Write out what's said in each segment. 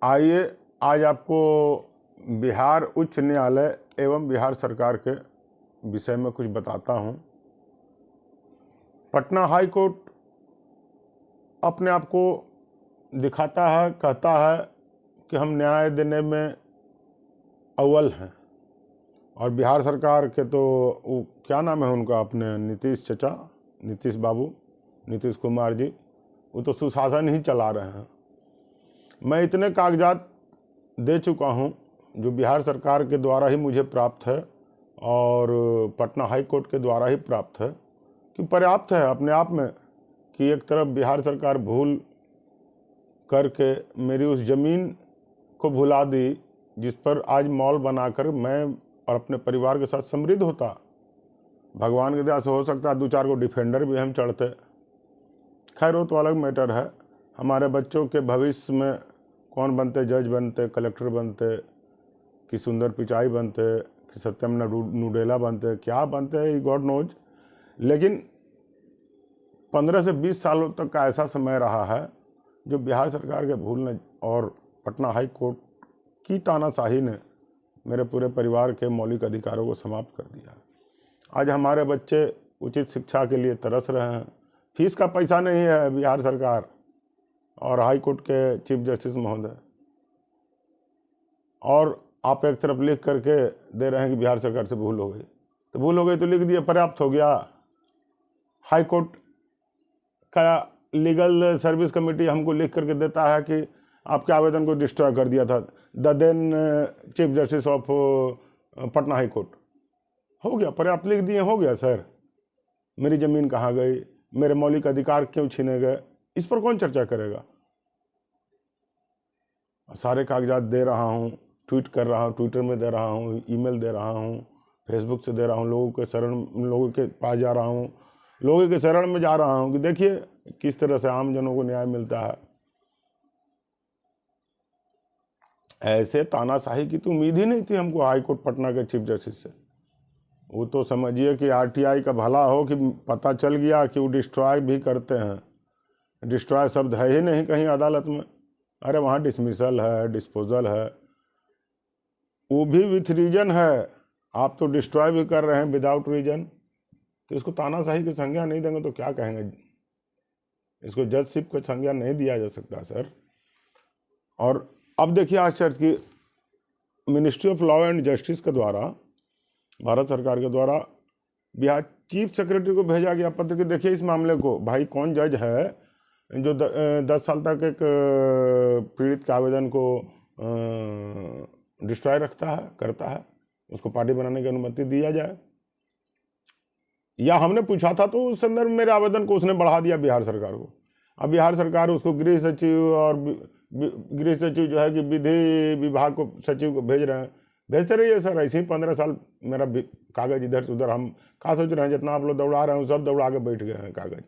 आइए आज आपको बिहार उच्च न्यायालय एवं बिहार सरकार के विषय में कुछ बताता हूं। पटना हाई कोर्ट अपने आप को दिखाता है, कहता है कि हम न्याय देने में अव्वल हैं, और बिहार सरकार के तो वो क्या नाम है उनका, अपने नीतीश चचा, नीतीश बाबू, नीतीश कुमार जी, वो तो सुशासन ही चला रहे हैं। मैं इतने कागजात दे चुका हूं जो बिहार सरकार के द्वारा ही मुझे प्राप्त है और पटना हाई कोर्ट के द्वारा ही प्राप्त है, कि पर्याप्त है अपने आप में कि एक तरफ बिहार सरकार भूल करके मेरी उस ज़मीन को भुला दी जिस पर आज मॉल बनाकर मैं और अपने परिवार के साथ समृद्ध होता। भगवान की दया से हो सकता है 2-4 को डिफेंडर भी हम चढ़ते। खैर वो तो अलग मैटर है। हमारे बच्चों के भविष्य में कौन बनते, जज बनते, कलेक्टर बनते, कि सुंदर पिचाई बनते, कि सत्यम नुडेला बनते, क्या बनते, गॉड नोज। लेकिन 15 से 20 सालों तक का ऐसा समय रहा है जो बिहार सरकार के भूलने और पटना हाई कोर्ट की तानाशाही ने मेरे पूरे परिवार के मौलिक अधिकारों को समाप्त कर दिया। आज हमारे बच्चे उचित शिक्षा के लिए तरस रहे हैं। फीस का पैसा नहीं है बिहार सरकार और हाई कोर्ट के चीफ जस्टिस महोदय, और आप एक तरफ लिख करके दे रहे हैं कि बिहार सरकार से भूल हो गई। तो भूल हो गई तो लिख दिया, पर्याप्त हो गया। हाई कोर्ट का लीगल सर्विस कमेटी हमको लिख करके देता है कि आपके आवेदन को डिस्ट्रॉय कर दिया था the then chief justice of Patna high court. हो गया, पर्याप्त लिख दिए, हो गया सर। मेरी ज़मीन कहाँ गई, मेरे मौलिक अधिकार क्यों छीने गए, इस पर कौन चर्चा करेगा। सारे कागजात दे रहा हूँ, ट्वीट कर रहा हूँ, ट्विटर में दे रहा हूँ, ईमेल दे रहा हूँ, फेसबुक से दे रहा हूँ, लोगों के पास जा रहा हूँ, लोगों के शरण में जा रहा हूँ कि देखिए किस तरह से आम जनों को न्याय मिलता है। ऐसे तानाशाही की तो उम्मीद ही नहीं थी हमको हाई कोर्ट पटना के चीफ जस्टिस से। वो तो समझिए कि आरटीआई का भला हो कि पता चल गया कि वो डिस्ट्रॉय भी करते हैं। डिस्ट्रॉय शब्द है ही नहीं कहीं अदालत में। अरे वहाँ डिसमिसल है, डिस्पोजल है, वो भी विथ रीजन है। आप तो डिस्ट्रॉय भी कर रहे हैं विदाउट रीजन, तो इसको तानाशाही की संज्ञा नहीं देंगे तो क्या कहेंगे। इसको जजशिप को संज्ञा नहीं दिया जा सकता सर। और अब देखिए आश्चर्य की ministry of law and justice के द्वारा, भारत सरकार के द्वारा बिहार चीफ सेक्रेटरी को भेजा गया पत्र कि देखिए इस मामले को, भाई कौन जज है जो 10 साल तक एक पीड़ित के आवेदन को डिस्ट्रॉय रखता है, करता है, उसको पार्टी बनाने की अनुमति दिया जाए। या हमने पूछा था तो उस संदर्भ में मेरे आवेदन को उसने बढ़ा दिया बिहार सरकार को। अब बिहार सरकार उसको गृह सचिव और गृह सचिव जो है कि विधि विभाग को सचिव को भेज रहे हैं। भेजते रहिए सर, ऐसे ही 15 साल मेरा कागज इधर से उधर। हम कहाँ सोच रहे हैं जितना आप लोग दौड़ा रहे हैं सब दौड़ा के बैठ गए हैं कागज।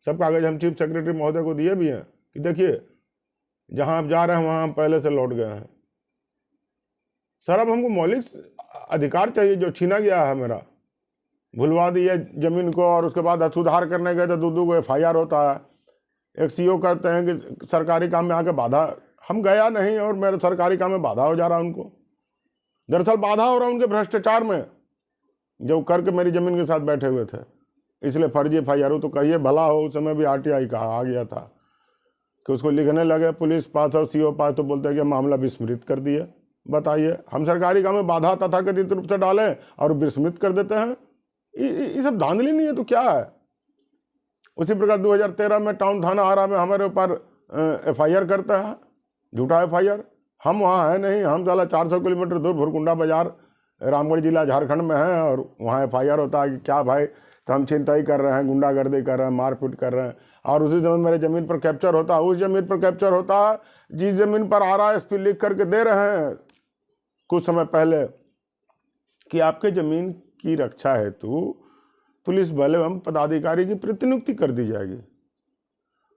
सब कागज हम चीफ सेक्रेटरी महोदय को दिए भी हैं कि देखिए जहाँ आप जा रहे हैं वहाँ हम पहले से लौट गए हैं। सर अब हमको मौलिक अधिकार चाहिए जो छीना गया है मेरा। भुलवा दिए जमीन को और उसके बाद सुधार करने गए तो 2-2 FIR होता है। एक CO कहते हैं कि सरकारी काम में आके बाधा, हम गया नहीं और मेरे सरकारी काम में बाधा हो जा रहा है उनको। दरअसल बाधा हो रहा है उनके भ्रष्टाचार में जो करके मेरी जमीन के साथ बैठे हुए थे, इसलिए फर्जी FIR। तो कहिए भला हो, उस समय भी RTI का आ गया था कि उसको लिखने लगे पुलिस पास और CO पास, तो बोलते हैं कि मामला विस्मृत कर दिए। बताइए, हम सरकारी काम में बाधा तथाकथित रूप से डालें और विस्मृत कर देते हैं। ये सब धांधली नहीं है तो क्या है। उसी प्रकार 2013 में टाउन थाना आरा में हमारे ऊपर FIR करता है, झूठा FIR। हम वहाँ है नहीं, हम साला 400 किलोमीटर दूर भुरकुंडा बाजार रामगढ़ जिला झारखंड में है, और वहाँ FIR होता है कि क्या भाई तो हम छिनताई कर रहे हैं, गुंडागर्दी कर रहे हैं, मारपीट कर रहे हैं। और उसी समय मेरे ज़मीन पर कैप्चर होता है, उस ज़मीन पर कैप्चर होता है जिस ज़मीन पर आरा SP लिख करके दे रहे हैं कुछ समय पहले कि आपके ज़मीन की रक्षा हेतु पुलिस बल एवं पदाधिकारी की प्रतिनियुक्ति कर दी जाएगी।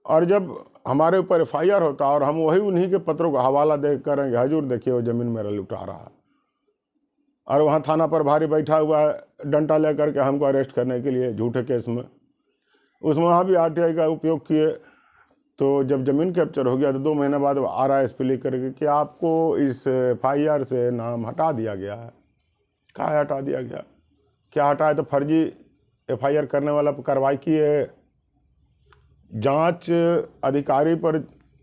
और जब हमारे ऊपर FIR होता और हम वही उन्हीं के पत्रों का हवाला दे करेंगे, हजूर देखिए वो ज़मीन मेरा लुटा रहा है, और वहाँ थाना पर भारी बैठा हुआ है डंडा लेकर के हमको अरेस्ट करने के लिए झूठे केस में। उसमें वहाँ भी RTI का उपयोग किए तो जब ज़मीन कैप्चर हो गया तो 2 महीने बाद आ रहा है एस पी लिख करके कि आपको इस FIR से नाम हटा दिया गया है। कहाँ हटा दिया गया? क्या हटा है? तो फर्जी FIR करने वाला पर कार्रवाई किए, जांच अधिकारी पर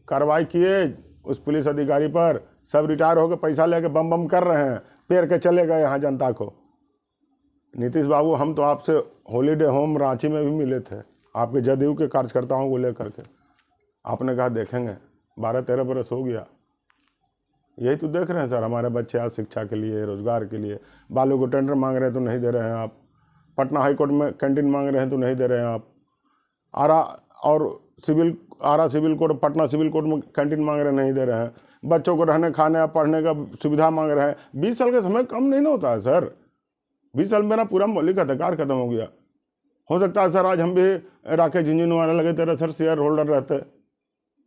कार्रवाई किए, उस पुलिस अधिकारी पर, सब रिटायर होकर पैसा लेके बम बम कर रहे हैं, पेर के चले गए यहाँ जनता को। नीतीश बाबू, हम तो आपसे हॉलीडे होम रांची में भी मिले थे, आपके जदयू के कार्यकर्ताओं को लेकर के। आपने कहा देखेंगे, 12-13 बरस हो गया। यही तो देख रहे हैं सर, हमारे बच्चे आज शिक्षा के लिए, रोजगार के लिए, बालू को टेंडर मांग रहे हैं तो नहीं दे रहे हैं आप, पटना हाईकोर्ट में कैंटीन मांग रहे हैं तो नहीं दे रहे हैं आप, Ara civil court, Patna civil court में कैंटीन मांग रहे हैं, नहीं दे रहे हैं, बच्चों को रहने खाने पढ़ने का सुविधा मांग रहे हैं। 20 साल का समय कम नहीं ना होता है सर। 20 साल में मेरा पूरा मौलिक अधिकार खत्म हो गया। हो सकता है सर आज हम भी राकेश झुंझुनवाला लगे तेरे सर शेयर होल्डर रहते,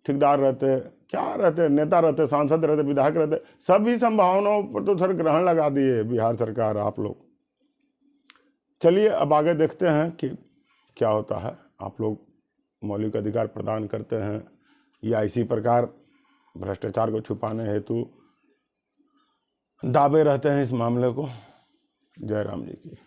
ठेकेदार रहते, क्या रहते, नेता रहते, सांसद रहते, विधायक रहते, सभी संभावनाओं पर तो सर ग्रहण लगा दिए बिहार सरकार आप लोग। चलिए अब आगे देखते हैं कि क्या होता है। आप लोग मौलिक अधिकार प्रदान करते हैं या इसी प्रकार भ्रष्टाचार को छुपाने हेतु दावे रहते हैं इस मामले को। जय राम जी की।